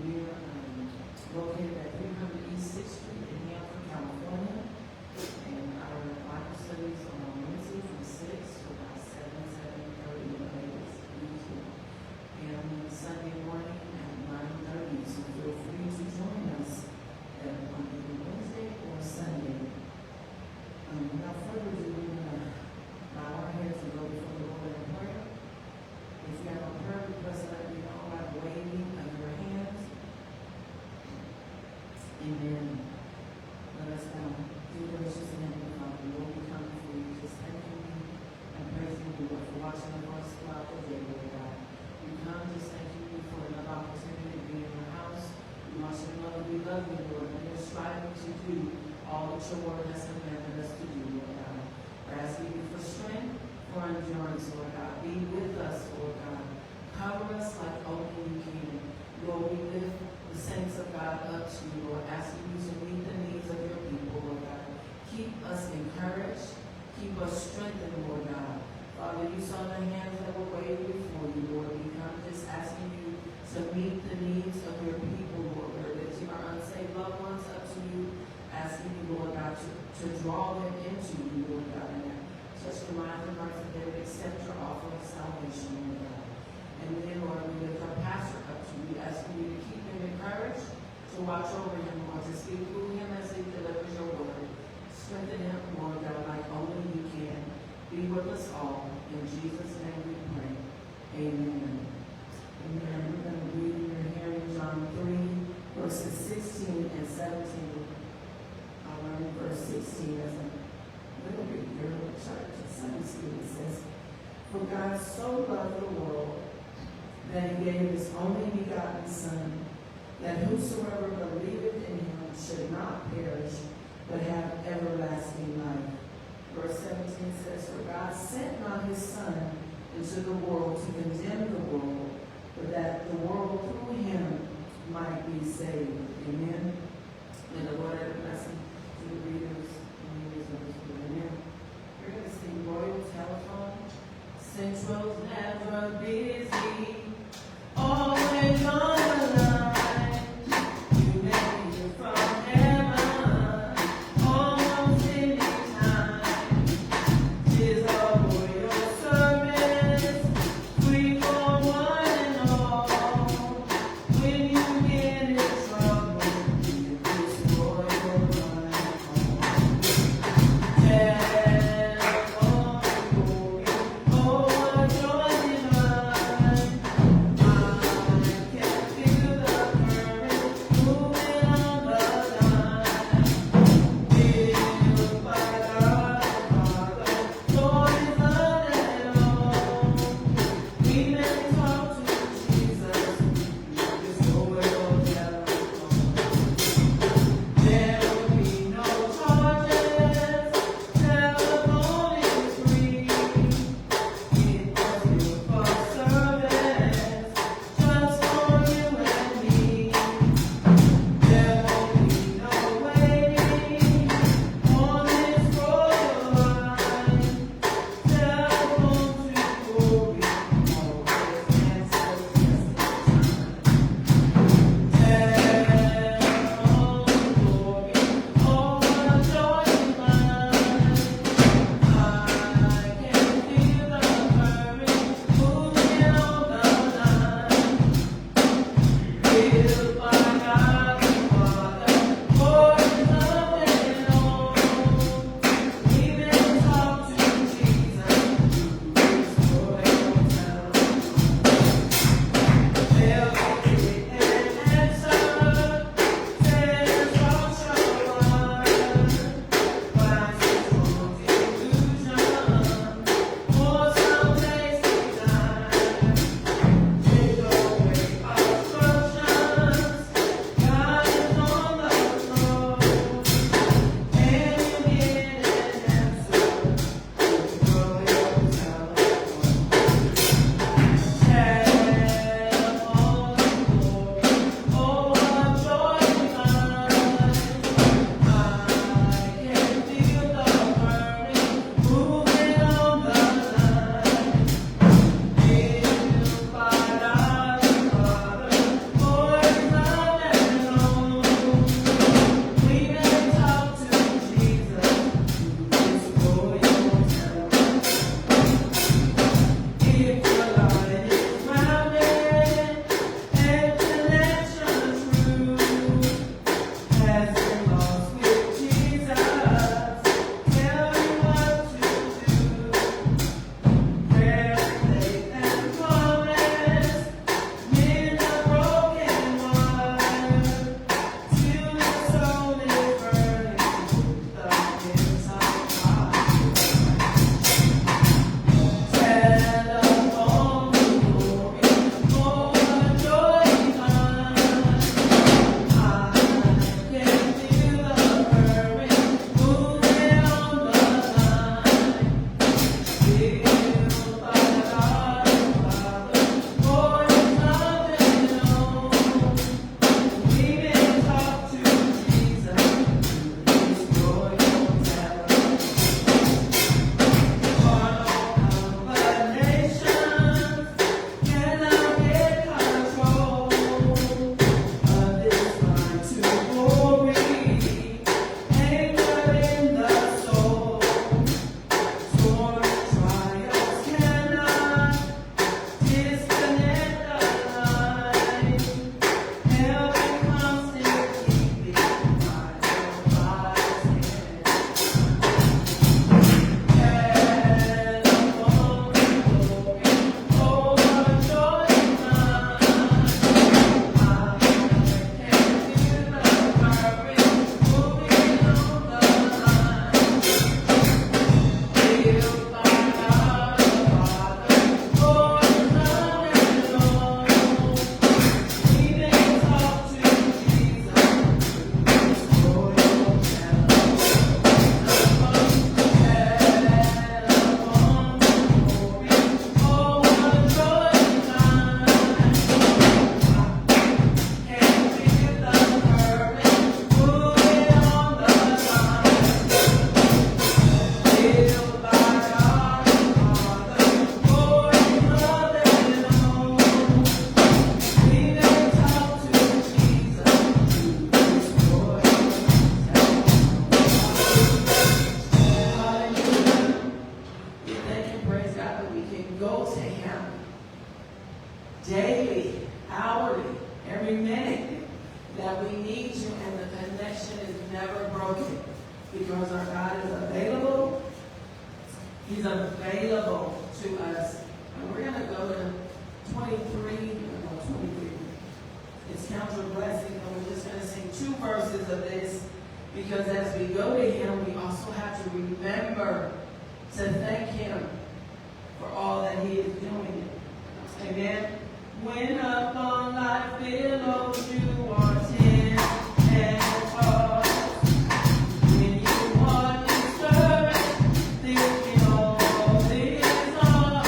We're located at 300 East 6th Street in Hampton, California. And our Bible studies are on Wednesday from 6 to about 7:30 in the latest evening. And on Sunday morning at 9:30. So feel free to join us at Wednesday or Sunday. Without further ado, we're going to bow our heads and go before the Lord in prayer. If you have a prayer request, let me know by the waving of your hands. Amen. Let us now, dear gracious and heavenly Father, Lord, we come before you, just thanking you and praising you, Lord, for watching over us throughout the day, Lord God. We come just thanking you for another opportunity to be in your house. We want you to know that we love you, Lord, and we're striving to do all that your word has commanded us to do, Lord God. We're asking you for strength, for endurance, Lord God. Be with us, Lord God. Cover us like only you can. Lord, we lift the saints of God up to you, Lord, asking you to meet the needs of your people, Lord God. Keep us encouraged. Keep us strengthened, Lord God. Father, you saw the hands that were waved before you, Lord. We come just asking you to meet the needs of your people, Lord. That you are unsaved loved ones up to you, asking you, Lord God, to draw them into you, Lord God. And just remind them, Lord, that they would accept your offer of salvation, Lord God. And then, Lord, we lift our pastor up to you, asking you to keep him encouraged, to watch over him, Lord, to speak through him as he delivers your word. Strengthen him, Lord God, like only you can. Be with us all. In Jesus' name we pray. Amen. Amen. We're going to read in your hearing John 3, verses 16 and 17. I'll learn verse 16 as a little bit here in church. In Sunday school it says, "For God so loved the world that he gave his only begotten Son, that whosoever believeth in him should not perish, but have everlasting life." Verse 17 says, "For God sent not his Son into the world to condemn the world, but that the world through him might be saved." Amen. And the Lord add a blessing to the readers and readers of this book. Amen. We're going to sing Royal Telephone. Central's never busy, always on the line. You may hear from heaven almost any time. 'Tis a royal service, free for one and all. We that we need you and the connection is never broken because our God is available. He's available to us. And we're going to go to 23. It's Count Your Blessing, and we're just going to sing 2 verses of this because as we go to Him, we also have to remember to thank Him for all that He is doing. Amen. When upon life billows you are 10 and far, when you are discouraged, thinking all this hard,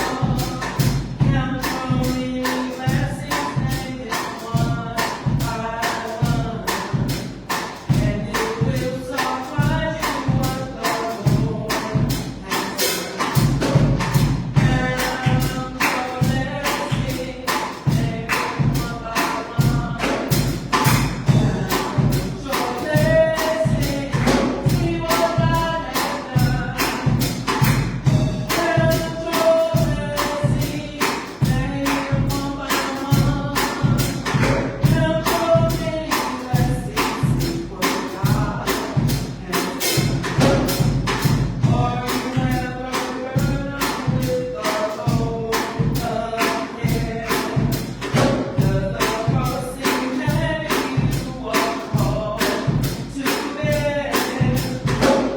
count your many blessings, name it one by one, and it will surprise you what the Lord has done. Count your blessings, name it one by one. Count your blessings, see what God has done. Count your blessings, name it one by one. Count your many blessings, see what God has done. Are you ever burdened with the load of care? Does the cross seem heavy you are called to bear?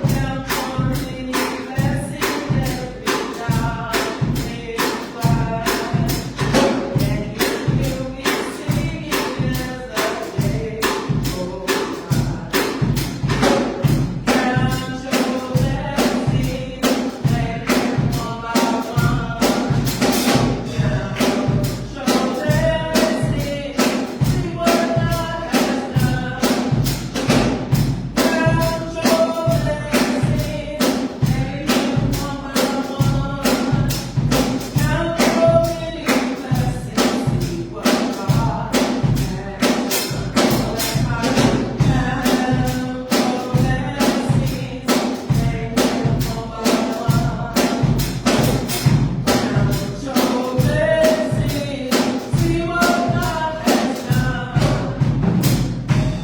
Count your many blessings, every God is wise, and you will be singing as the day goes by. Count your blessings, name it one by one. Count your blessings, see what God has done. Count your blessings, name it one by one. Count your many blessings, see what God has done. Count your blessings, name it one by one. Count your blessings, see what God has done.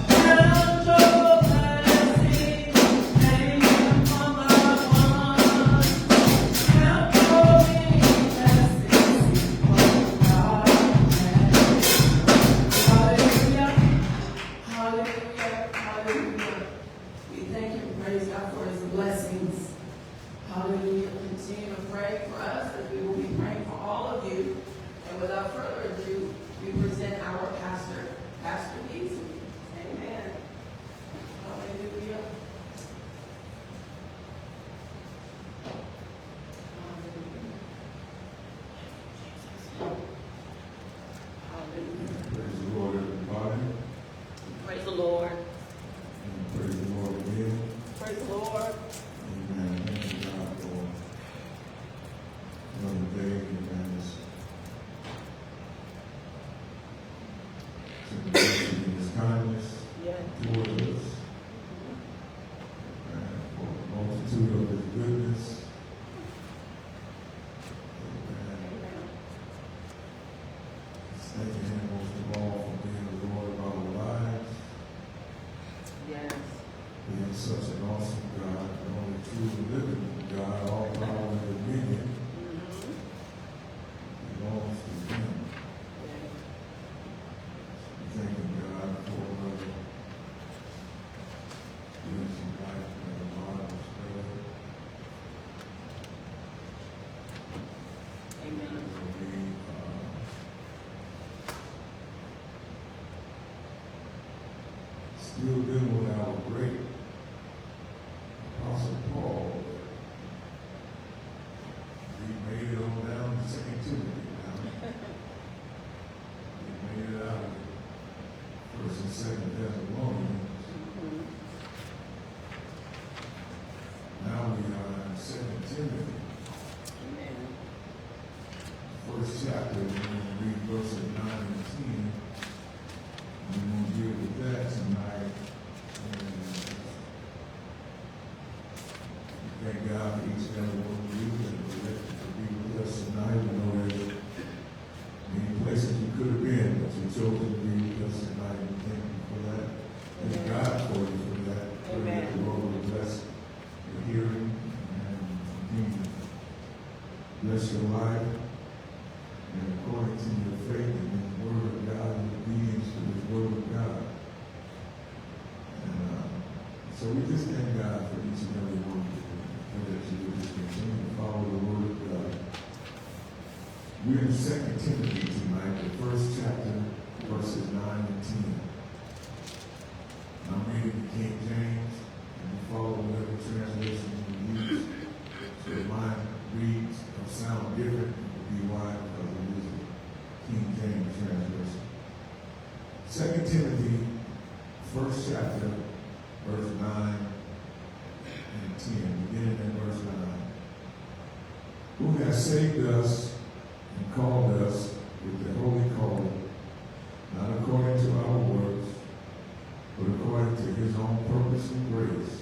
Count your blessings, name it one by one. Count your many blessings, see what God has done. Hallelujah, hallelujah, hallelujah. We thank and praise God for His blessings. Hallelujah. Continue to pray for us as we will be praying for all of you. And without further ado, we present our pastor, Pastor Beasley. Amen. Hallelujah. Hallelujah. Praise the Lord, everybody. Praise the Lord. And praise the Lord again. Praise the Lord. Amen. Thank you, God, for another day. Amen. His mercy and His kindness Yes. toward us. And for the multitude of His goodness. Amen. Thanking Him most of all for being the Lord of our lives. Yes. Being such an awesome God, the only true living God, all power and dominion belongs to Him. We thank God for giving some life and a marvelous day. Amen. We still dealing with our great Apostle Paul. He made it on down to 2 Timothy now. He made it out of 1st and 2nd Thessalonians. Now we are in 2 Timothy, Amen. first chapter. We're going to read verses 9 and 10. We're going to deal with that tonight. And we thank God for each and every one of you that were elected to be with us tonight. We know there's many places you could have been, but you chose to be with us tonight. We thank you for that. life, and according to your faith in the word of God and obedience to the word of God. And so we just thank God for each and every one of you, and that you will just continue to follow the word of God. We're in 2 Timothy tonight, the first chapter, verses 9 and 10. I'm reading the King James, and we follow whatever translation you use. So if mine reads or sound different, it will be why, because it is a King James translation. 2 Timothy, first chapter, verse 9 and 10, beginning in verse 9. Who has saved us and called us with the holy calling, not according to our works, but according to his own purpose and grace,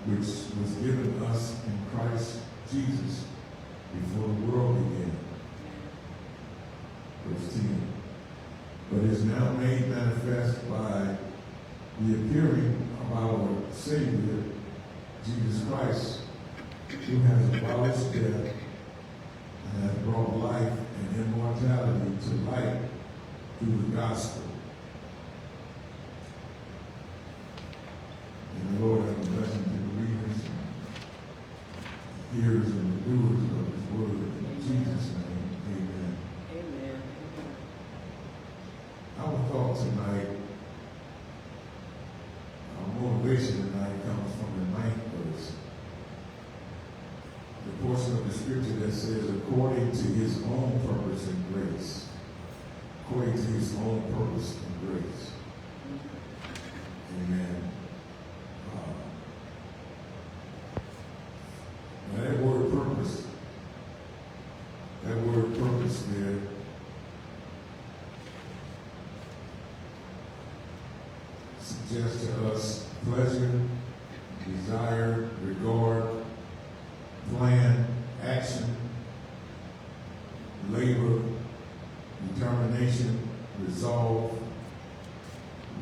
which was given us in Christ Jesus before the world began. Verse 10. But is now made manifest by the appearing of our Savior, Jesus Christ, who has abolished death and has brought life and immortality to light through the gospel. And the Lord have a blessing to the readers, hearers, and the doers of his word. In Jesus' name, amen. Amen. Our thought tonight, our motivation tonight comes from the 9th verse. The portion of the scripture that says, according to his own purpose and grace. According to his own purpose and grace. Amen. Now that word purpose there suggests to us pleasure, desire, regard, plan, action, labor, determination, resolve,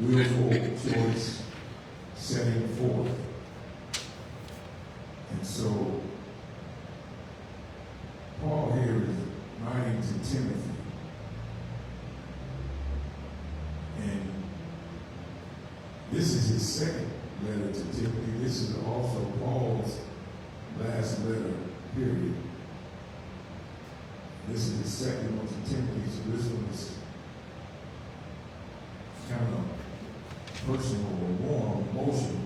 willful choice, setting forth. And so, Paul here is writing to Timothy. And this is his second letter to Timothy. This is also Paul's last letter, period. This is the second one to Timothy, so this one is kind of personal or warm, emotional.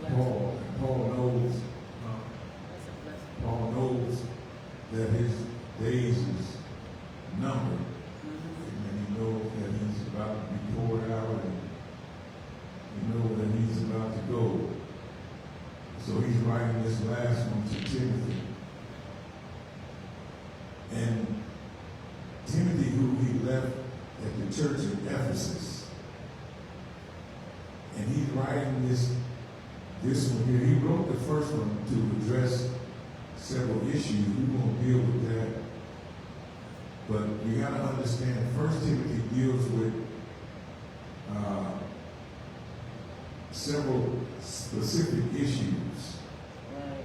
And Paul knows that his days is numbered. And he knows that he's about to be poured out, and he knows that he's about to go. So he's writing this last one to Timothy. And Timothy, who he left at the church in Ephesus, and he's writing this one here. He wrote the first one to address several issues. We won't deal with that. But you got to understand, 1 Timothy deals with several specific issues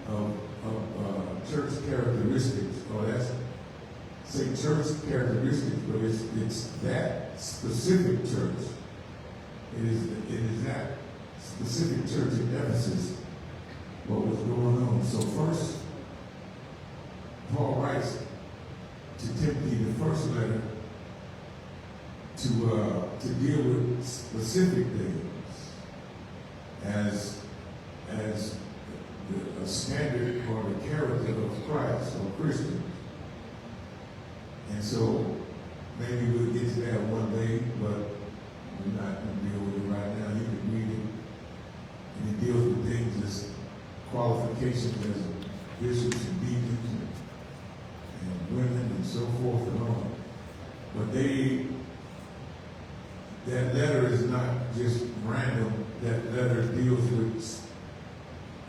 of church characteristics, or that's say church characteristics, but it's that specific church. It is that specific church in Ephesus what was going on. So first, Paul writes to Timothy the first letter to deal with specific things as a standard or the character of Christ or Christian. And so maybe we'll get to that one day, but we're not going to deal with it right now. You can read it, and it deals with things as qualifications as bishops and deacons and women and so forth and on. But that letter is not just random. That letter deals with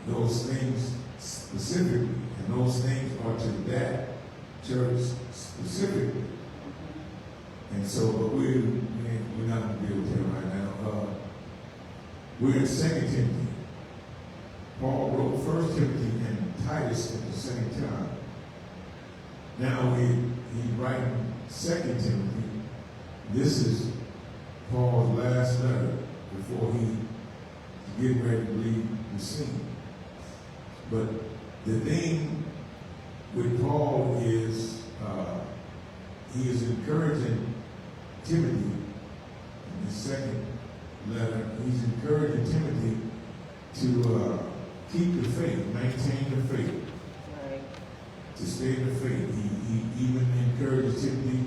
those things specifically, and those things are to that church specifically. And so, but we're not going to deal with that right now. We're in 2 Timothy. Paul wrote 1 Timothy and Titus at the same time. Now he's writing 2 Timothy. This is Paul's last letter before he get ready to leave the scene. But the thing with Paul is he is encouraging Timothy in the second letter. He's encouraging Timothy to keep the faith, maintain the faith, Right. to stay in the faith. He even encourages Timothy,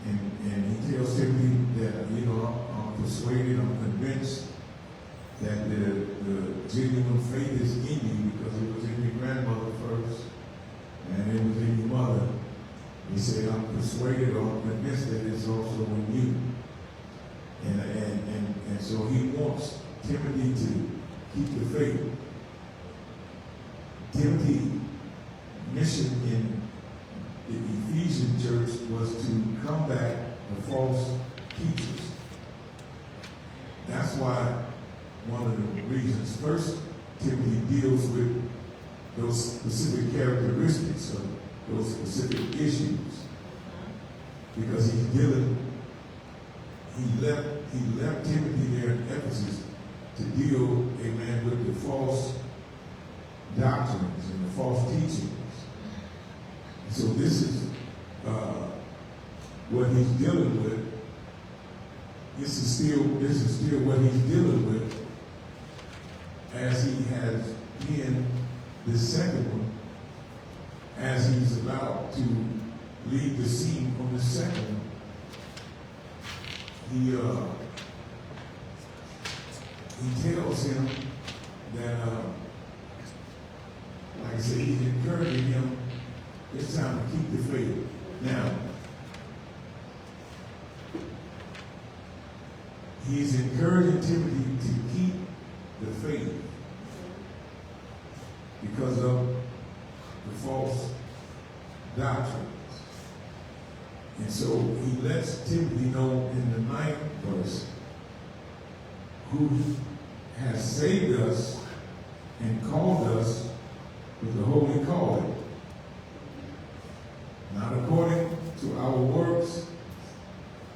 and he tells Timothy that, I'm persuaded, I'm convinced that the genuine faith is in you because it was in your grandmother first, and it was in your mother. He said, I'm persuaded or I'm convinced that it's also in you. And so he wants Timothy to keep the faith. Timothy's mission in the Ephesian church was to combat the false teachers. That's why one of the reasons First Timothy deals with those specific characteristics of those specific issues, because he left Timothy there in Ephesus to deal, amen, with the false doctrines and the false teachings. So this is what he's dealing with. This is still what he's dealing with as he has been the second one, as he's about to leave the scene on the second one. He tells him that, like I said, he's encouraging him, it's time to keep the faith. Now, he's encouraging Timothy to keep the faith because of the false doctrines. And so he lets Timothy know in the 9th verse who has saved us and called us with the holy calling, not according to our works,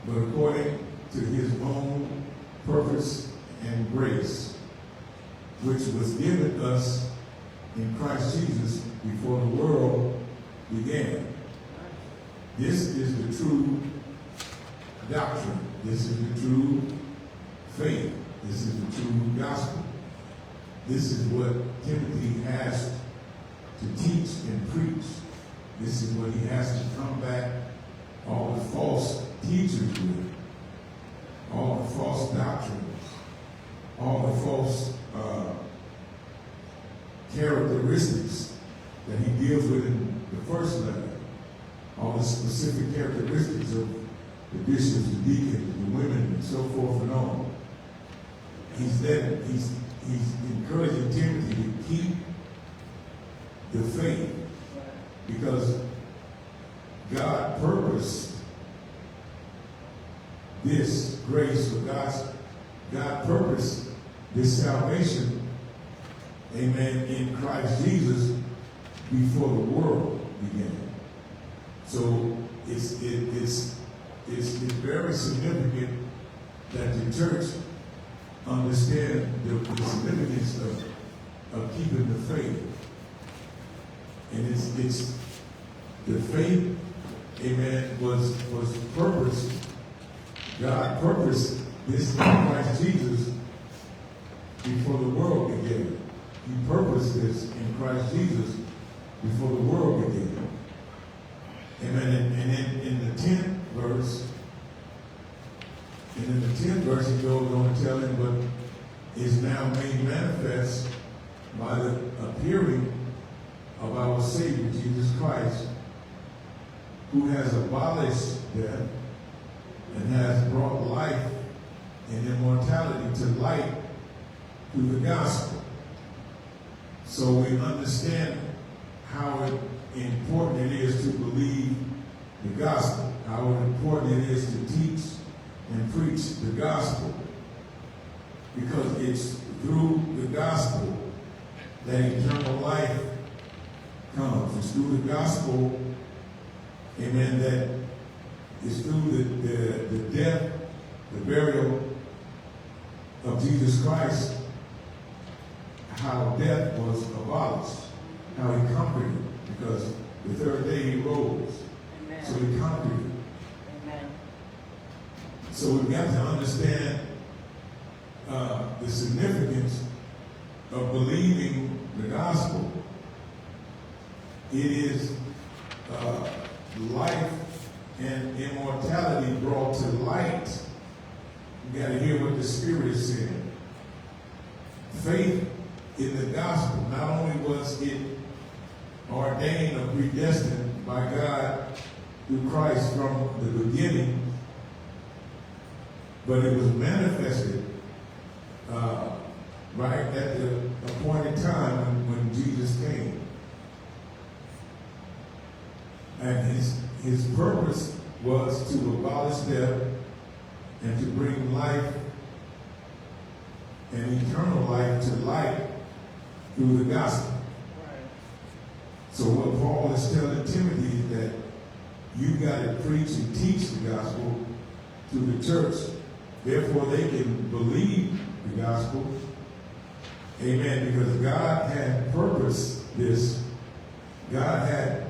but according to his own purpose and grace, which was given us in Christ Jesus before the world began. This is the true doctrine. This is the true faith. This is the true gospel. This is what Timothy has to teach and preach. This is what he has to combat all the false teachers with, all the false doctrines, all the false characteristics that he deals with in the first letter, all the specific characteristics of the bishops, the deacons, the women, and so forth and on. He's encouraging Timothy to keep the faith because God purposed this grace, or God purposed this salvation, amen, in Christ Jesus before the world began. So it's very significant that the church understand the significance of keeping the faith. And it's the faith, amen, was purposed. God purposed this in Christ Jesus before the world began. He purposed this in Christ Jesus before the world began. Amen. And in the 10th verse, he goes on to tell him what is now made manifest by the appearing of our Savior, Jesus Christ, who has abolished death and has brought life and immortality to light through the gospel. So we understand how important it is to believe the gospel, how important it is to teach and preach the gospel, because it's through the gospel that eternal life comes. It's through the gospel amen, that is through the death, the burial of Jesus Christ, how death was abolished, how he conquered it, because the third day he rose. Amen. So he conquered it. Amen. So we've got to understand the significance of believing the gospel. It is life and immortality brought to light. You got to hear what the Spirit is saying. Faith in the gospel, not only was it ordained or predestined by God through Christ from the beginning, but it was manifested right at the appointed time when Jesus came. And his purpose was to abolish death and to bring life and eternal life to light through the gospel. Right. So what Paul is telling Timothy is that you got to preach and teach the gospel to the church. Therefore, they can believe the gospel. Amen. Because God had purposed this. God had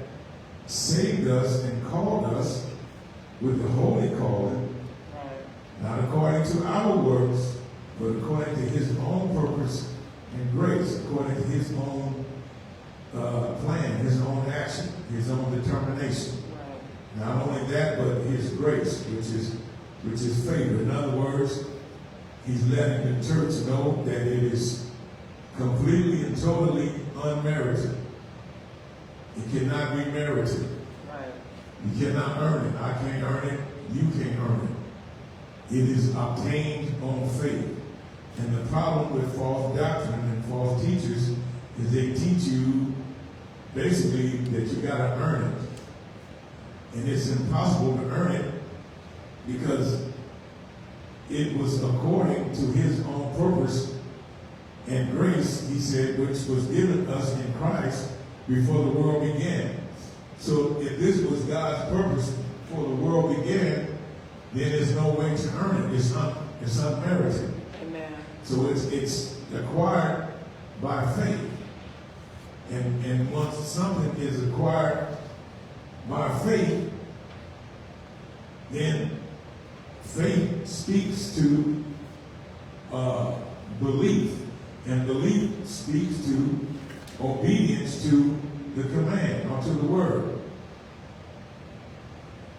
saved us and called us with the holy calling, Right. not according to our works, but according to his own purpose and grace, according to his own plan, his own action, his own determination. Right. Not only that, but his grace, which is favor. In other words, he's letting the church know that it is completely and totally unmerited. It cannot be merited. Right. You cannot earn it. I can't earn it. You can't earn it. It is obtained on faith. And the problem with false doctrine and false teachers is they teach you basically that you got to earn it. And it's impossible to earn it because it was according to his own purpose and grace, he said, which was given us in Christ before the world began. So if this was God's purpose before the world began, then there's no way to earn it. It's unmerited. Amen. So it's acquired by faith. And once something is acquired by faith, then faith speaks to belief, and belief speaks to obedience to the command or to the word.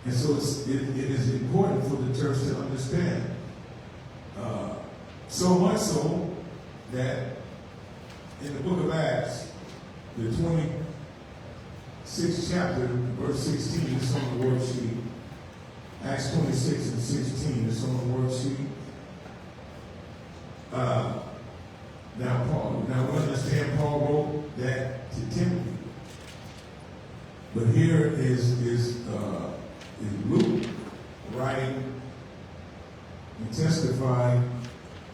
And so it is important for the church to understand. So much so that in the book of Acts, the 26th chapter, verse 16, is on the worksheet. Acts 26 and 16 is on the worksheet. Now we understand Paul wrote that to Timothy. But here is Luke writing and testifying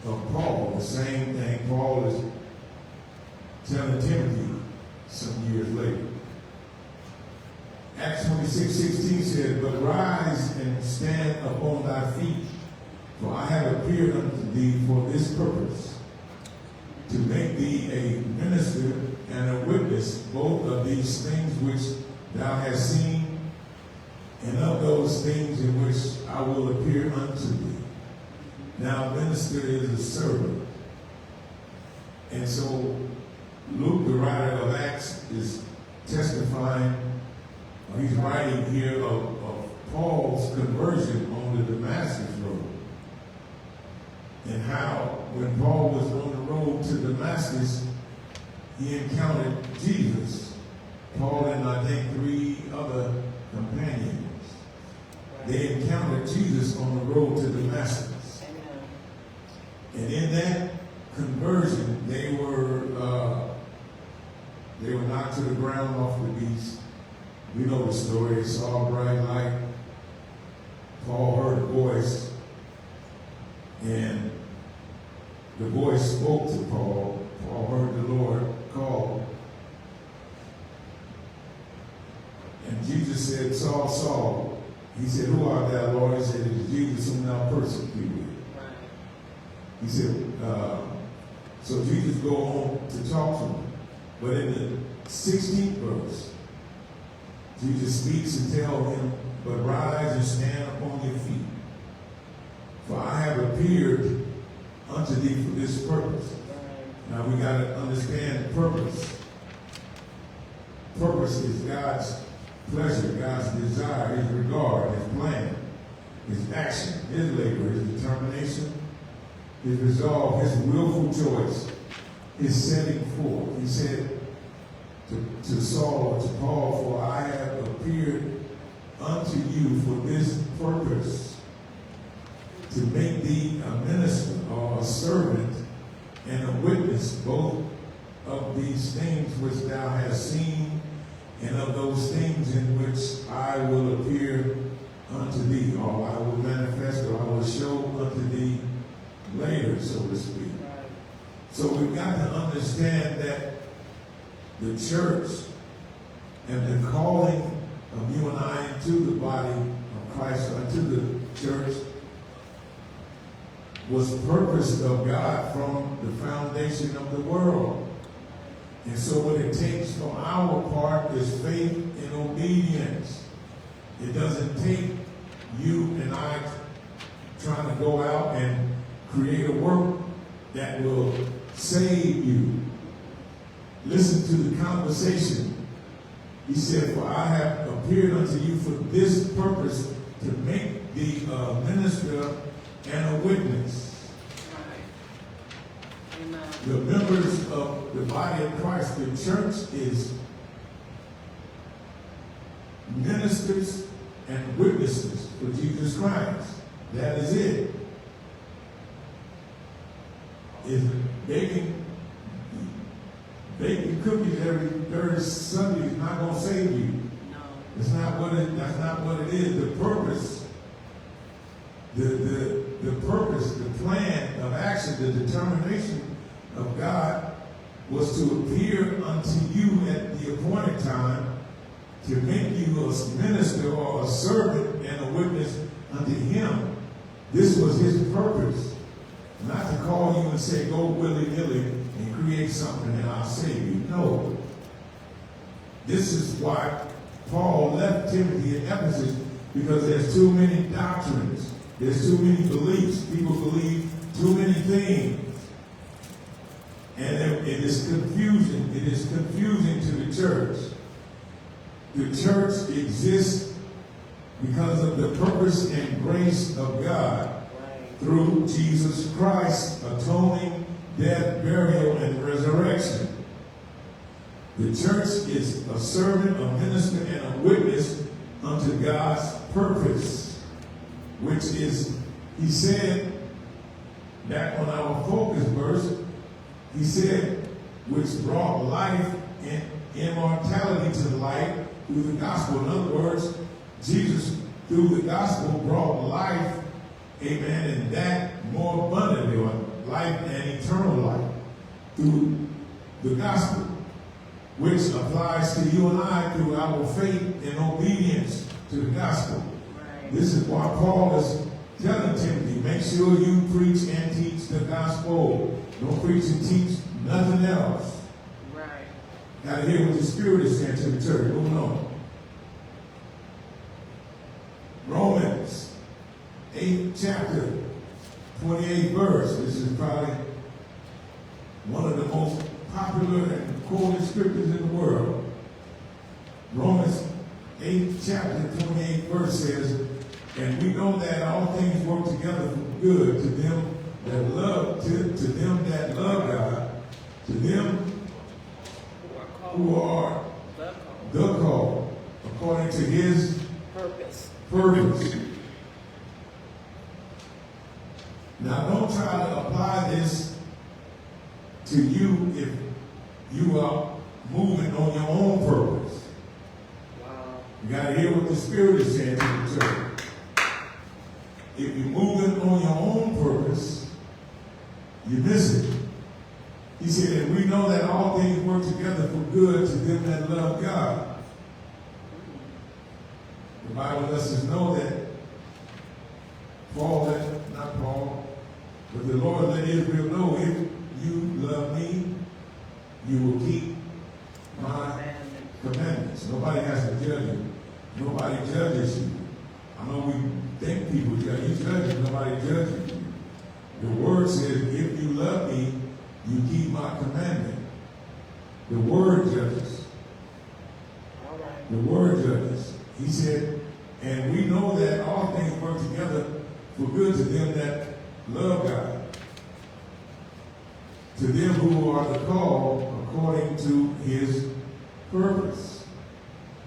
of Paul, the same thing Paul is telling Timothy some years later. Acts 26:16 says, "But rise and stand upon thy feet, for I have appeared unto thee for this purpose, to make thee a minister and a witness both of these things which thou hast seen, and of those things in which I will appear unto thee." Now, minister is a servant. And so Luke, the writer of Acts, is testifying, he's writing here of Paul's conversion on the Damascus road. And how, when Paul was on the road to Damascus, he encountered Jesus. Paul and I think 3 other companions. They encountered Jesus on the road to Damascus. Amen. And in that conversion, they were knocked to the ground off the beast. We know the story. They saw a bright light. Paul heard a voice, and the voice spoke to Paul. Paul heard the Lord call. And Jesus said, Saul, Saul. He said, who art thou, Lord? He said, it is Jesus whom thou persecutest. He said, so Jesus go on to talk to him. But in the 16th verse, Jesus speaks and tells him, but rise and stand upon your feet. For I have appeared unto thee for this purpose. Now we got to understand purpose. Purpose is God's pleasure, God's desire, his regard, his plan, his action, his labor, his determination, his resolve, his willful choice, his setting forth. He said to Saul, to Paul, for I have appeared unto you for this purpose, to make thee a minister or a servant and a witness both of these things which thou hast seen and of those things in which I will appear unto thee, or I will manifest, or I will show unto thee later, so to speak. So we've got to understand that the church and the calling of you and I into the body of Christ, or into the church, was purposed of God from the foundation of the world. And so what it takes from our part is faith and obedience. It doesn't take you and I trying to go out and create a work that will save you. Listen to the conversation. He said, for I have appeared unto you for this purpose, to make thee a minister and a witness. The members of the body of Christ, the church, is ministers and witnesses for Jesus Christ. That is it. Is baking cookies every third Sunday is not going to save you. No. That's not what it is. The purpose, the purpose, the plan of action, the determination of God was to appear unto you at the appointed time to make you a minister or a servant and a witness unto him. This was his purpose. Not to call you and say, go willy-nilly and create something and I'll save you. No. This is why Paul left Timothy in Ephesus, because there's too many doctrines. There's too many beliefs. People believe too many things. And it is confusing. It is confusing to the church. The church exists because of the purpose and grace of God through Jesus Christ, atoning death, burial, and resurrection. The church is a servant, a minister, and a witness unto God's purpose, which is, he said, back on our focus verse, he said, which brought life and immortality to light through the gospel. In other words, Jesus, through the gospel, brought life, amen, and that more abundantly, or life and eternal life, through the gospel, which applies to you and I through our faith and obedience to the gospel. Right. This is why Paul is telling Timothy, make sure you preach and teach the gospel. Don't preach and teach nothing else. Right. Got to hear what the Spirit is saying to the church. Moving on. Romans 8th chapter, 28th verse. This is probably one of the most popular and quoted scriptures in the world. Romans 8th chapter, 28th verse says, and we know that all things work together for good to them that love, to them that love God, to them who are the called, according to his purpose. Now, don't try to apply this to you if you are moving on your own purpose. Wow. You got to hear what the Spirit is saying to the church. If you're moving on your own purpose, you miss it. He said, and we know that all things work together for good to them that love God. Bible lets us know that not Paul, but the Lord let Israel know, if you love me, you will keep my commandments. Nobody has to judge you. Nobody judges you. I know we think people judge you. Nobody judges you. The word says, if you love me, you keep my commandment. The word judges. All right. The word judges. He said, and we know that all things work together for good to them that love God, to them who are the called according to his purpose.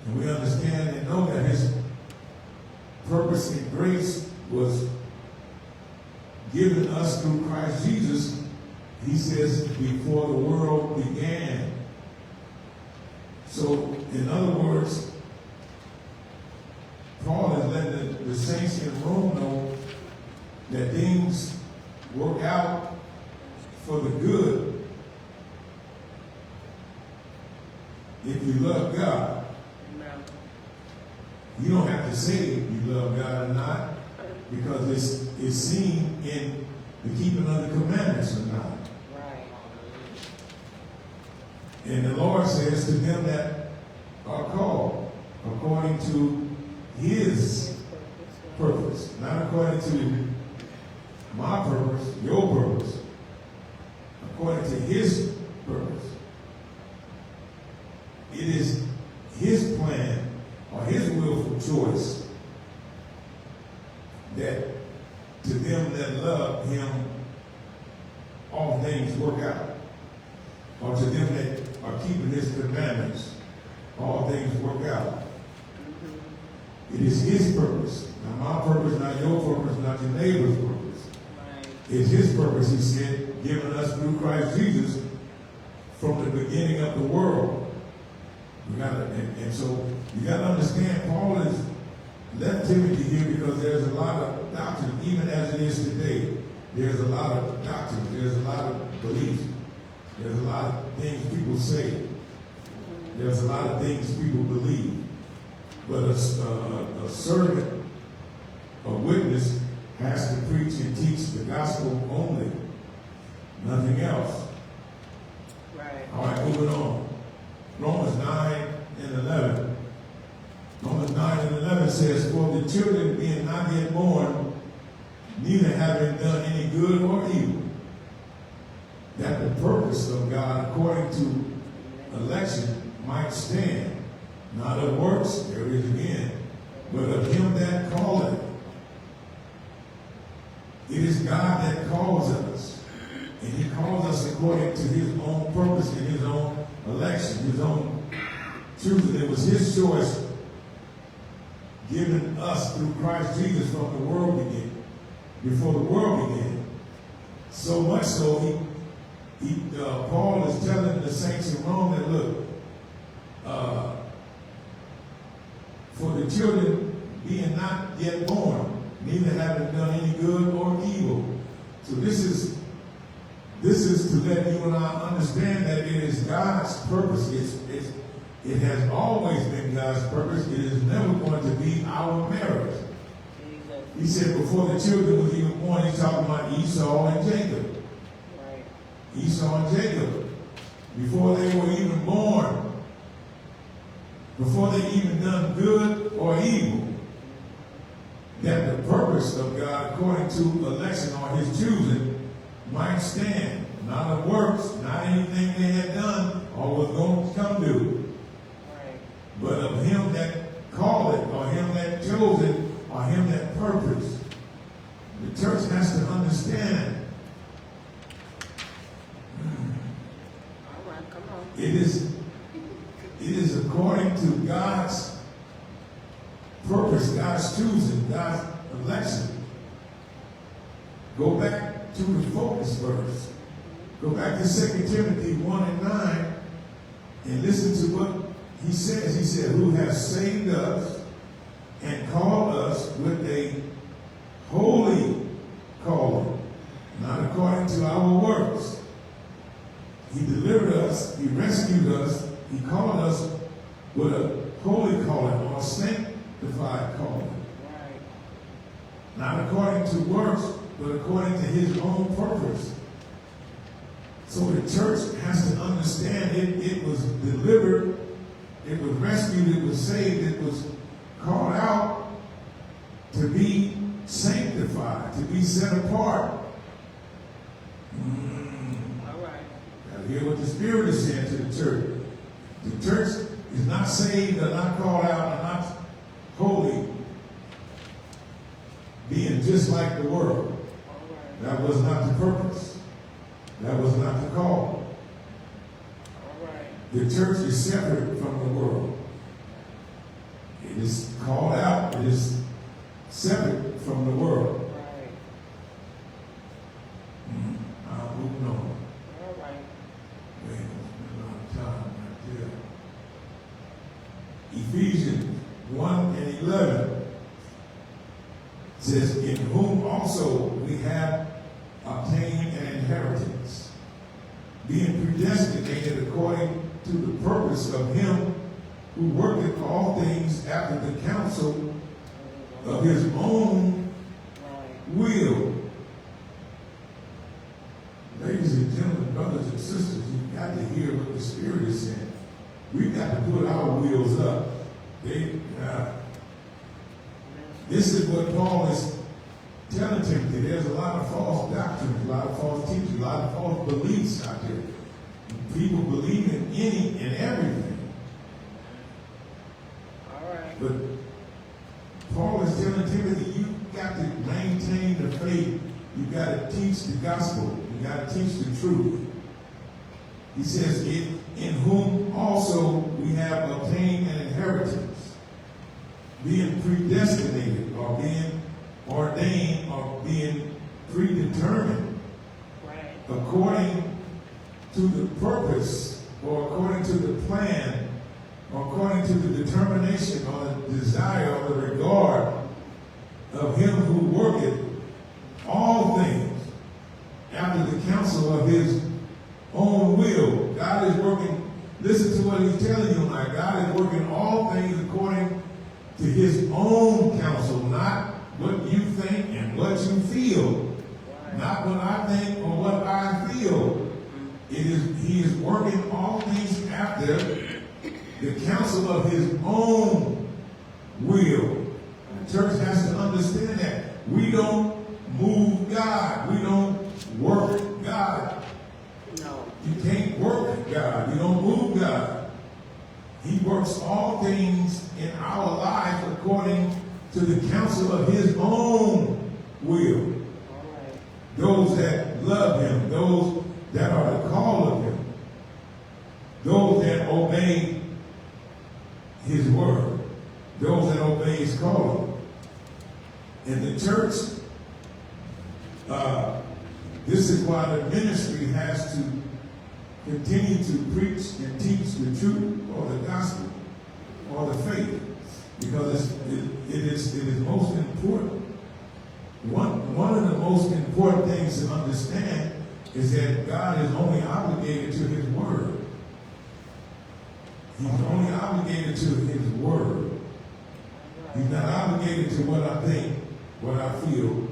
And we understand and know that his purpose and grace was given us through Christ Jesus, he says, before the world began. So, in other words, Paul is letting the saints in Rome know that things work out for the good if you love God. Amen. You don't have to say if you love God or not, because it's seen in the keeping of the commandments or not. Right. And the Lord says to them that are called according to his purpose, not according to my purpose, your purpose, according to his purpose. It is his plan or his willful choice that to them that love him, all things work out. Or to them that are keeping his commandments, all things work out. It is his purpose. Not my purpose, not your purpose, not your neighbor's purpose. Right. It's his purpose, he said, given us through Christ Jesus from the beginning of the world. And so you got to understand, Paul has left Timothy here because there's a lot of doctrine, even as it is today. There's a lot of doctrine. There's a lot of beliefs. There's a lot of things people say. There's a lot of things people believe. But a servant, a witness, has to preach and teach the gospel only. Nothing else. Right. All right, moving on. Romans 9 and 11. Romans 9 and 11 says, for the children being not yet born, neither having done any good or evil, that the purpose of God according to election might stand, not of works, there it is again, but of him that calleth. It is God that calls us, and he calls us according to his own purpose and his own election, his own choosing. It was his choice given us through Christ Jesus from the world began, before the world began. So much so, Paul is telling the saints in Rome that, look, for the children being not yet born, neither having done any good or evil. So this is to let you and I understand that it is God's purpose. It has always been God's purpose. It is never going to be our merit. He said before the children was even born, he's talking about Esau and Jacob. Right. Esau and Jacob. Before they were even born. Before they even done good or evil. That the purpose of God, according to election or his choosing, might stand. Not of works, not anything they had done or was going to come to. Right. But of him that called it, or him that chose it, or him that purposed. The church has to understand. All right, come on. It is according to God's purpose, God's choosing, God's election. Go back to the focus verse. Go back to 2 Timothy 1 and 9 and listen to what he says. He said, who has saved us and called us with a holy calling, not according to our works. He delivered us, he rescued us, he called us with a holy calling or sanctified calling. Right. Not according to works, but according to his own purpose. So the church has to understand it was delivered, it was rescued, it was saved, it was called out to be sanctified, to be set apart. All right. Now hear what the Spirit is saying to the church. The church is not saved or not called out or not holy, being just like the world. All right. That was not the purpose. That was not the call. All right. The church is separate from the world. It is called out. It is separate from the world. Right. Moving on. All right. Man, it's been a long time right there. Ephesians 1 and 11 says, in whom also we have obtained an inheritance, being predestinated according to the purpose of him who worketh all things after the counsel of his own will. Ladies and gentlemen, brothers and sisters, you've got to hear what the Spirit is saying. We've got to put our wheels up. This is what Paul is telling Timothy. There's a lot of false doctrines, a lot of false teaching, a lot of false beliefs out there. People believe in any and everything. All right. But Paul is telling Timothy, you've got to maintain the faith. You've got to teach the gospel. You've got to teach the truth. He says, in whom also we have obtained an inheritance, being predestinated or being ordained or being predetermined, Right. according to the purpose or according to the plan or according to the determination or the desire or the regard of him who worketh all things after the counsel of his own will. God is working, listen to what he's telling you, my God is working all things according to his own counsel, not what you think and what you feel. Not what I think or what I feel. He is working all things after the counsel of his own will. The church has to understand that. We don't move God. We don't work God. No. You can't work God. You don't move God. He works all things in our lives according to the counsel of his own will. All right. Those that love him, those that are the call of him, those that obey his word, those that obey his calling. In the church, this is why the ministry has to continue to preach and teach the truth or the gospel or the faith, because it is most important. One of the most important things to understand is that God is only obligated to his word. He's only obligated to his word. He's not obligated to what I think, what I feel,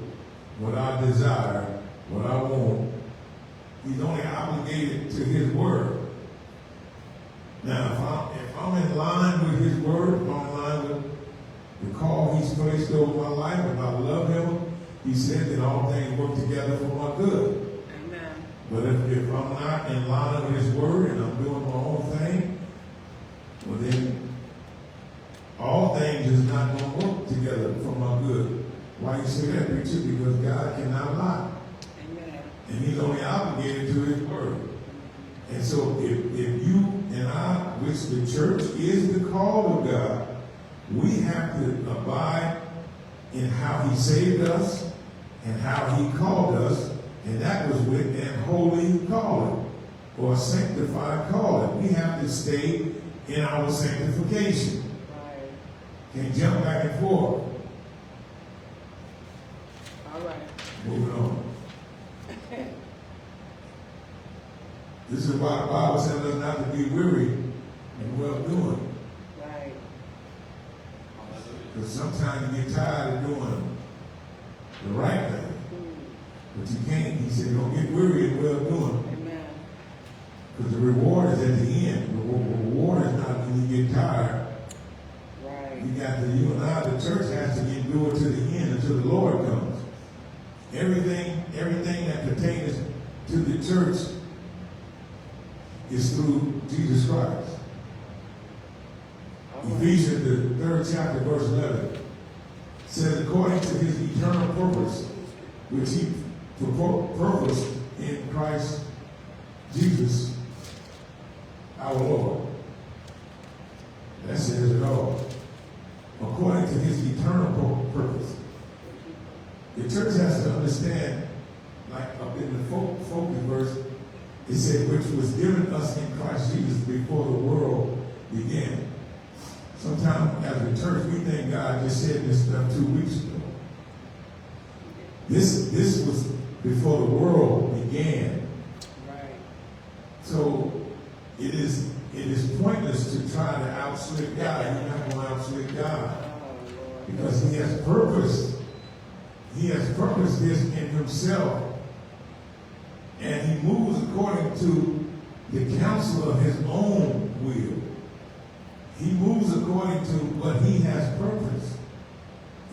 what I desire, what I want. He's only obligated to his word. Now, if I'm in line with his word, if I'm in line with the call he's placed over my life, if I love him, he said that all things work together for my good. Amen. But if I'm not in line with his word and I'm doing my own thing, well then all things is not going to work together for my good. Why you say that, preacher? Because God cannot lie. Amen. And he's only obligated to his word. And so if you and I, which the church is the call of God, we have to abide in how he saved us and how he called us, and that was with an holy calling or sanctified calling. We have to stay in our sanctification. Right. Can't jump back and forth. All right. Moving on. This is why the Bible tells us not to be weary in well doing. Right. Because sometimes you get tired of doing the right thing. But you can't, he said, don't get weary in well doing. Amen. Because the reward is at the end. The reward is not when you get tired. Right. You and I, the church has to endure to the end until the Lord comes. Everything that pertains to the church is through Jesus Christ. Ephesians, the 3rd chapter, verse 11, says, according to his eternal purpose, which he purposed in Christ Jesus, our Lord. That says it all. According to his eternal purpose. The church has to understand, like up in the focus verse, it said, which was given us in Christ Jesus before the world began. Sometimes as a church, we think God just said this stuff 2 weeks ago. This was before the world began. Right. So it is pointless to try to outslick God. You're not going to outslick God. Because he has purpose. He has purposed this in himself. And he moves according to the counsel of his own will. He moves according to what he has purposed.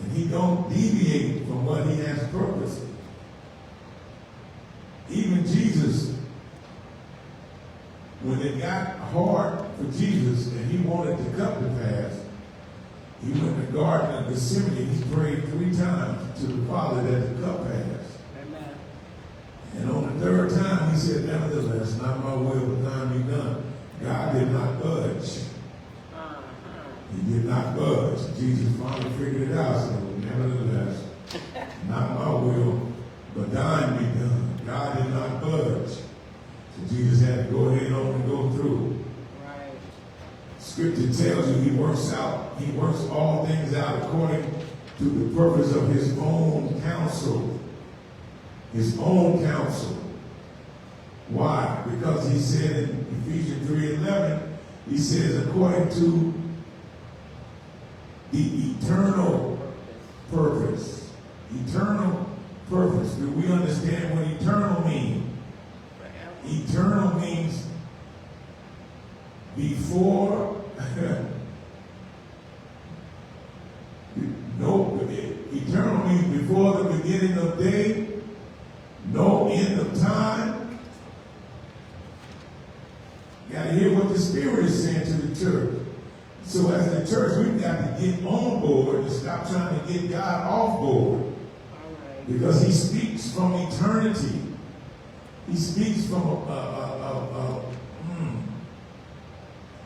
And he don't deviate from what he has purposed. Even Jesus, when it got hard for Jesus and he wanted the cup to pass, he went in the Garden of Gethsemane. He prayed 3 times to the Father that the cup pass. Amen. And on the 3rd time, he said, nevertheless, not my will, but thine be done. God did not budge. He did not budge. Jesus finally figured it out. So, nevertheless, not my will, but thine be done. God did not budge. So Jesus had to go ahead on and go through. Right. Scripture tells you he works all things out according to the purpose of his own counsel. His own counsel. Why? Because he said in Ephesians 3:11, he says, according to the eternal purpose. Eternal purpose. Do we understand what eternal means? Eternal means before, eternal means before the beginning of day, no end of time. You got to hear what the Spirit is saying to the church. So as the church, we've got to get on board and stop trying to get God off board. Right. Because he speaks from eternity. He speaks from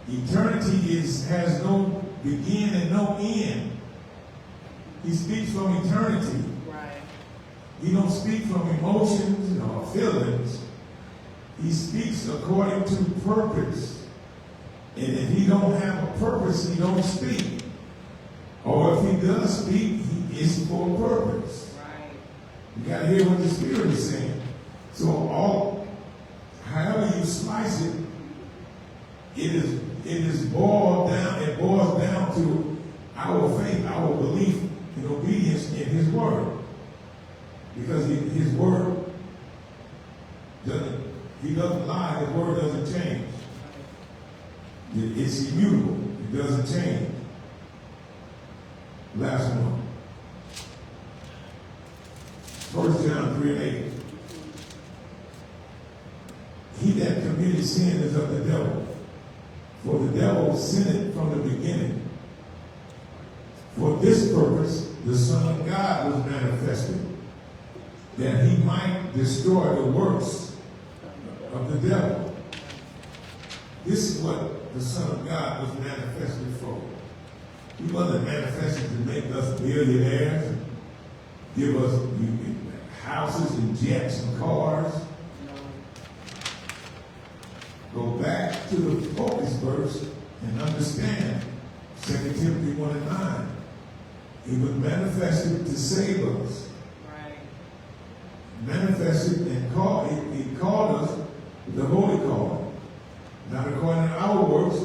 eternity has no begin and no end. He speaks from eternity. Right. He don't speak from emotions or feelings. He speaks according to purpose. And if he don't have a purpose, he don't speak. Or if he does speak, he is for a purpose. Right. You got to hear what the Spirit is saying. So however you slice it, it is boiled down. It boils down to our faith, our belief and obedience in his word. Because his word he doesn't lie, his word doesn't change. It's immutable. It doesn't change. Last one. 1 John 3:8. He that committed sin is of the devil. For the devil sinned from the beginning. For this purpose, the Son of God was manifested, that he might destroy the works of the devil. This is what the Son of God was manifested for. He wasn't manifested to make us billionaires, and give us houses and jets and cars. Go back to the focus verse and understand 2 Timothy 1:9. He was manifested to save us. Right. Manifested and he called us the holy calling. Not according to our works,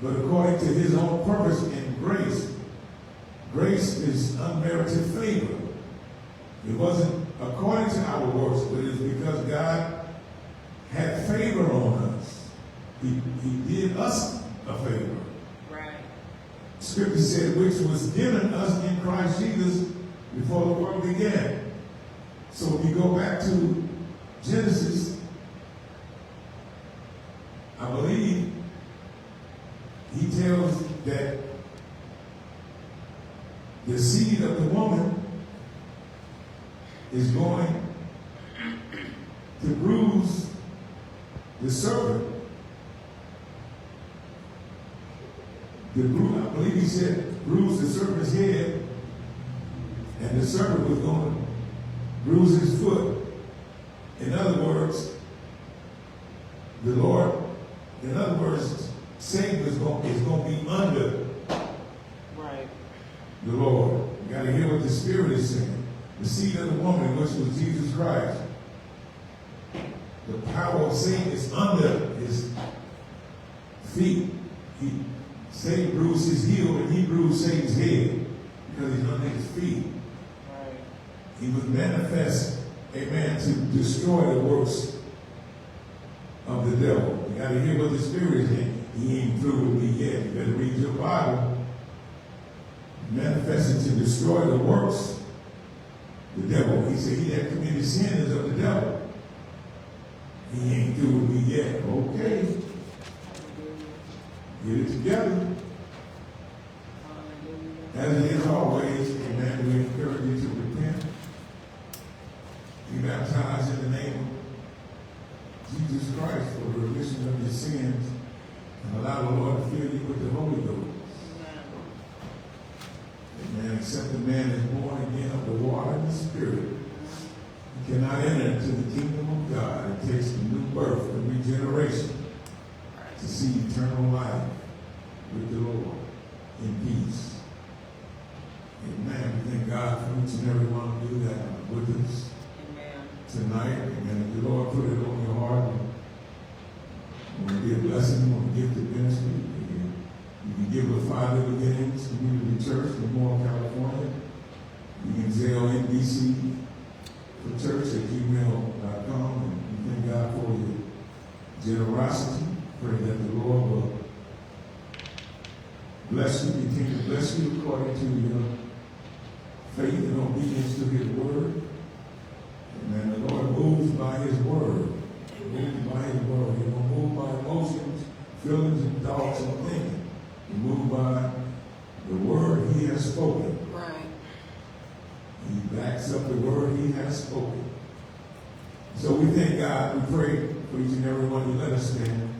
but according to his own purpose and grace, Grace is unmerited favor. It wasn't according to our works, but it's because God had favor on us. He did us a favor. Right. Scripture said, which was given us in Christ Jesus before the world began. So if you go back to Genesis, I believe he tells that the seed of the woman is going to bruise the serpent. I believe he said, bruise the serpent's head, and the serpent was going to bruise his foot. In other words, Satan is going to be under Right. the Lord. You got to hear what the Spirit is saying. The seed of the woman, which was Jesus Christ. The power of Satan is under his feet. Satan bruised his heel and he bruised Satan's head because he's under his feet. Right. He was manifest, amen, to destroy the works of the devil. You got to hear what the Spirit is saying. He ain't through with me yet. You better read your Bible. Manifested to destroy the works of the devil. He said, he that committed sin is of the devil. He ain't through with me yet. Okay. Get it together. As it is always, amen, we encourage you to repent. Be baptized in the name of Jesus Christ for the remission of your sins, and allow the Lord to fill you with the Holy Ghost. Amen. Except the man is born again of the water and the Spirit, he cannot enter into the kingdom of God. It takes the new birth, the regeneration, to see eternal life with the Lord in peace. Amen. We thank God for each and every one of you that are with us tonight. Amen. If the Lord put it on your heart, you want to be a blessing, you want to give to ministry, you can give a $5 Beginnings Community Church in Moore, California. You can Zelle NBC for church at gmail.com. And we thank God for your generosity. Pray that the Lord will bless you, continue to bless you according to your faith and obedience to his word. And the Lord moves by his word. Moves by his word. He won't move by emotions, feelings, and thoughts and thinking. He moves by the word he has spoken. Right. He backs up the word he has spoken. So we thank God. We pray for each and every one you let us stand.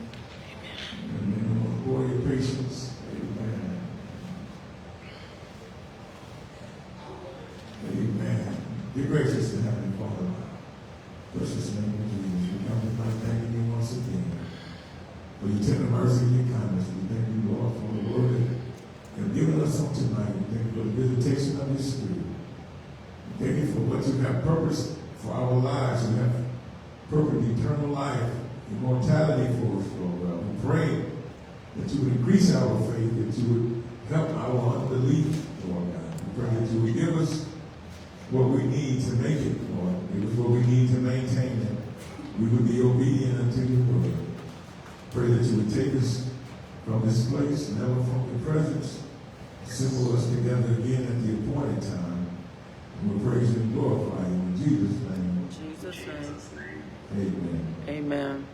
Amen. For your patience. Amen. Amen. Be gracious and Heavenly Father. Precious name of Jesus. We come to thank you once again for your tender mercy and your kindness. We thank you, Lord, for the word that you have given us on tonight. We thank you for the visitation of your Spirit. We thank you for what you have purposed for our lives. You have purposed eternal life, immortality for us, Lord God. We pray that you would increase our faith, that you would help our unbelief, Lord God. We pray that you would give us what we need to make it, Lord. Give us what we need to maintain it. We would be obedient unto your word. Pray that you would take us from this place, never from your presence. Assemble us together again at the appointed time. And we'll praise you and glorify you in Jesus' name. In Jesus' name. Amen. Amen.